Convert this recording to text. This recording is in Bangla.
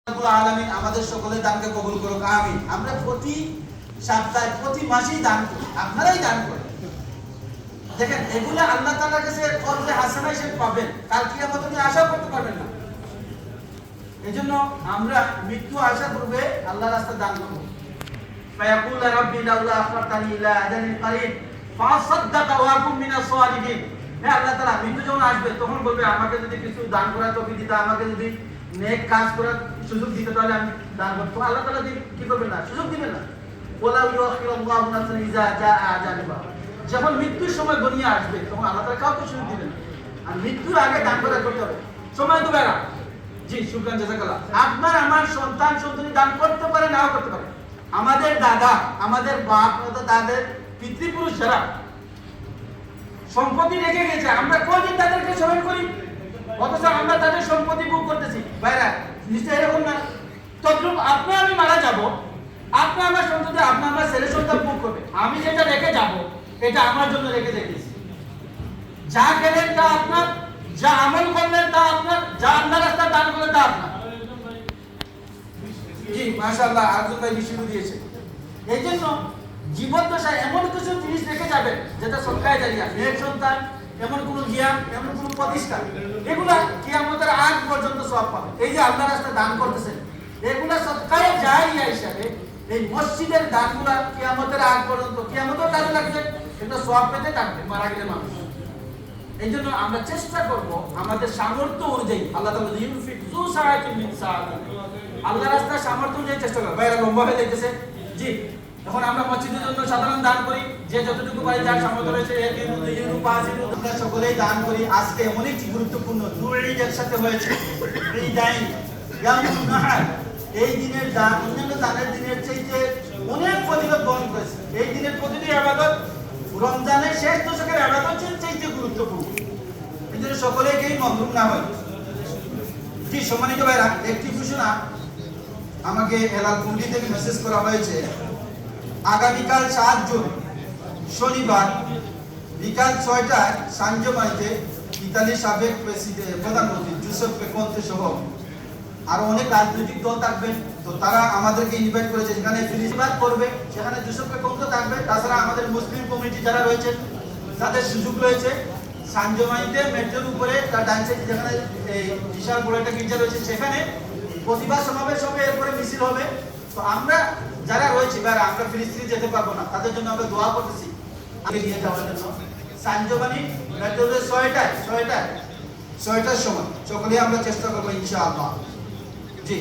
আলামিন আমাদের সকলের দানকে কবুল করুক, আমিন। আমরা প্রতি সপ্তাহে প্রতি মাসেই দান করি, আপনারাই দান করেন। দেখেন এগুলো আল্লাহ তাআলার কাছে ফরজে হাসানা হিসেবে পাবেন, কাল কিয়ামতে আপনি আশা করতে পারবেন না। এজন্য আমরা মৃত্যু আসার পূর্বে আল্লাহর রাস্তায় দান করব। ফায়াকুল রাব্বি লাউলা আখরাতানি ইলা আজালিন করিব ফাসাদদাকা ওয়া আকুম মিনাস সালিহিন। হ্যাঁ আল্লাহ তাআলা মৃত্যু যখন আসবে তখন বলবে আমাকে যদি কিছু দান করার তৌফিক দিতে, আমাকে যদি নেক কাজ করার সুযোগ দিতে, তাহলে আমি দান করব। আল্লাহ তাআলা কি করবে না, সুযোগ দিবে না। ওয়ালা ইউখিরুল্লাহু নাফসান ইযা জাআ আজালুহা। যখন মৃত্যুর সময় গনিয়ে আসবে তখন আল্লাহ তাআলা কাউকে সুযোগ দিবেন না। আর মৃত্যুর আগে দান করা করতে হবে, সময় তো বেড়া। জি শুকরান জাযাকাল্লাহ। আপনার আমার সন্তান সন্ততি দান করতে পারে, নাও করতে পারে। আমাদের দাদা, আমাদের বাপ, আমাদের দাদের পিতৃপুরুষ যারা সম্পত্তি রেখে গেছে, আমরা কোনদিন তাদেরকে স্মরণ করি, অথচ আমরা তাদের সম্পত্তি ভোগ করতেছি। ভাইরা নিশ্চয় এরকম না? তদ্রূপ আপনি আমি মারা যাব, আপনি আমার সন্ততি, আপনি আমার ছেলে সন্তান ভোগ করবে। আমি যেটা রেখে যাব এটা আমার জন্য রেখে দেখেছি। যা খেলেন তা আপনার, যা আমল করলেন তা আপনার, যা আল্লাহর রাস্তায় দান করলেন তা আপনার। জি মাশাআল্লাহ, আরজু ভাই বিষয় দিয়েছে। এই জন্য জীবন দশায় এমন কিছু জিনিস রেখে যাবেন যেটা সদকায়ে জারিয়া, নেক সন্তান, এমন কোন জ্ঞান, এমন কোন প্রতিষ্ঠান, এগুলা কিয়ামতের আগ পর্যন্ত সওয়াব পাবে। এই যে আল্লাহর রাস্তায় দান করতেছেন, এগুলা সদকায়ে জারিয়া হিসাবে এই মসজিদের দানগুলা কিয়ামতের আগ পর্যন্ত, কিয়ামতের কাজে লাগবে, এটা সওয়াব পেতে থাকবে মারা গেলে মানুষ। এই জন্য আমরা চেষ্টা করব আমাদের সামর্থ্য অনুযায়ী, আল্লাহ তাআলা ইউনফিক যু সাআতিন মিন সাআতি, আল্লাহর রাস্তায় সামর্থ্য অনুযায়ী চেষ্টা করব। ভাইরা লম্বা হয়ে যাইতেছে। জি এখন আমরা মসজিদের জন্য সাধারণ দান করি, যে যতটুকু পারি, যার সামর্থ্য রয়েছে, আমরা সকলেই দান করি। আজকে এমন একটি গুরুত্বপূর্ণ দুই ঈদ একসাথে হয়েছে, ঈদাইন, ইয়াউমুন নাহর। এই দিনের দান অন্যান্য দানের দিনের চাইতে অনেক ফজিলত বহন করেছে। এই দিনের প্রতিটি ইবাদত রমজানের শেষ দশকের ইবাদতের চাইতে গুরুত্বপূর্ণ। এই জন্য সকলেকেই মহরুম না হয়। জি সম্মানিত ভাইরা, একটি ঘোষণা আমাকে হেলাল কুন্ডি থেকে মেসেজ করা হয়েছে। আগামীকাল ৭ জুন শনিবার বিকাল ৬টায় সানজোমাইতে ইতালির সাবেক প্রধানমন্ত্রী জুসেপ্পে কোন্তে সহ আরো অনেক রাজনৈতিক দল থাকবেন। তো তারা আমাদেরকে ইনভাইট করেছে, সেখানে ফিলিস্তিন করবে, সেখানে জুসেপ্পে কোন্তে থাকবে। তাছাড়া আমাদের মুসলিম কমিটি যারা রয়েছেন তাদের সুযোগ রয়েছে। সানজোমাইতে মেট্রোর উপরে তার ডান সাইডে যেখানে এই বিশাল বড় একটা গির্জা রয়েছে, সেখানে প্রতিবাদ সমাবেশ হবে, এরপরে মিছিল হবে। তো আমরা যারা রয়েছে যারা আমরা ফিলিস্তিনে যেতে পারবো না, তাদের জন্য আমরা দোয়া করতেছি আগে নিয়ে যাওয়ার জন্য। সানজোমানি মেট্রোতে ৬টার সময় সকলেই আমরা চেষ্টা করবো ইনশাআল্লাহ। জি।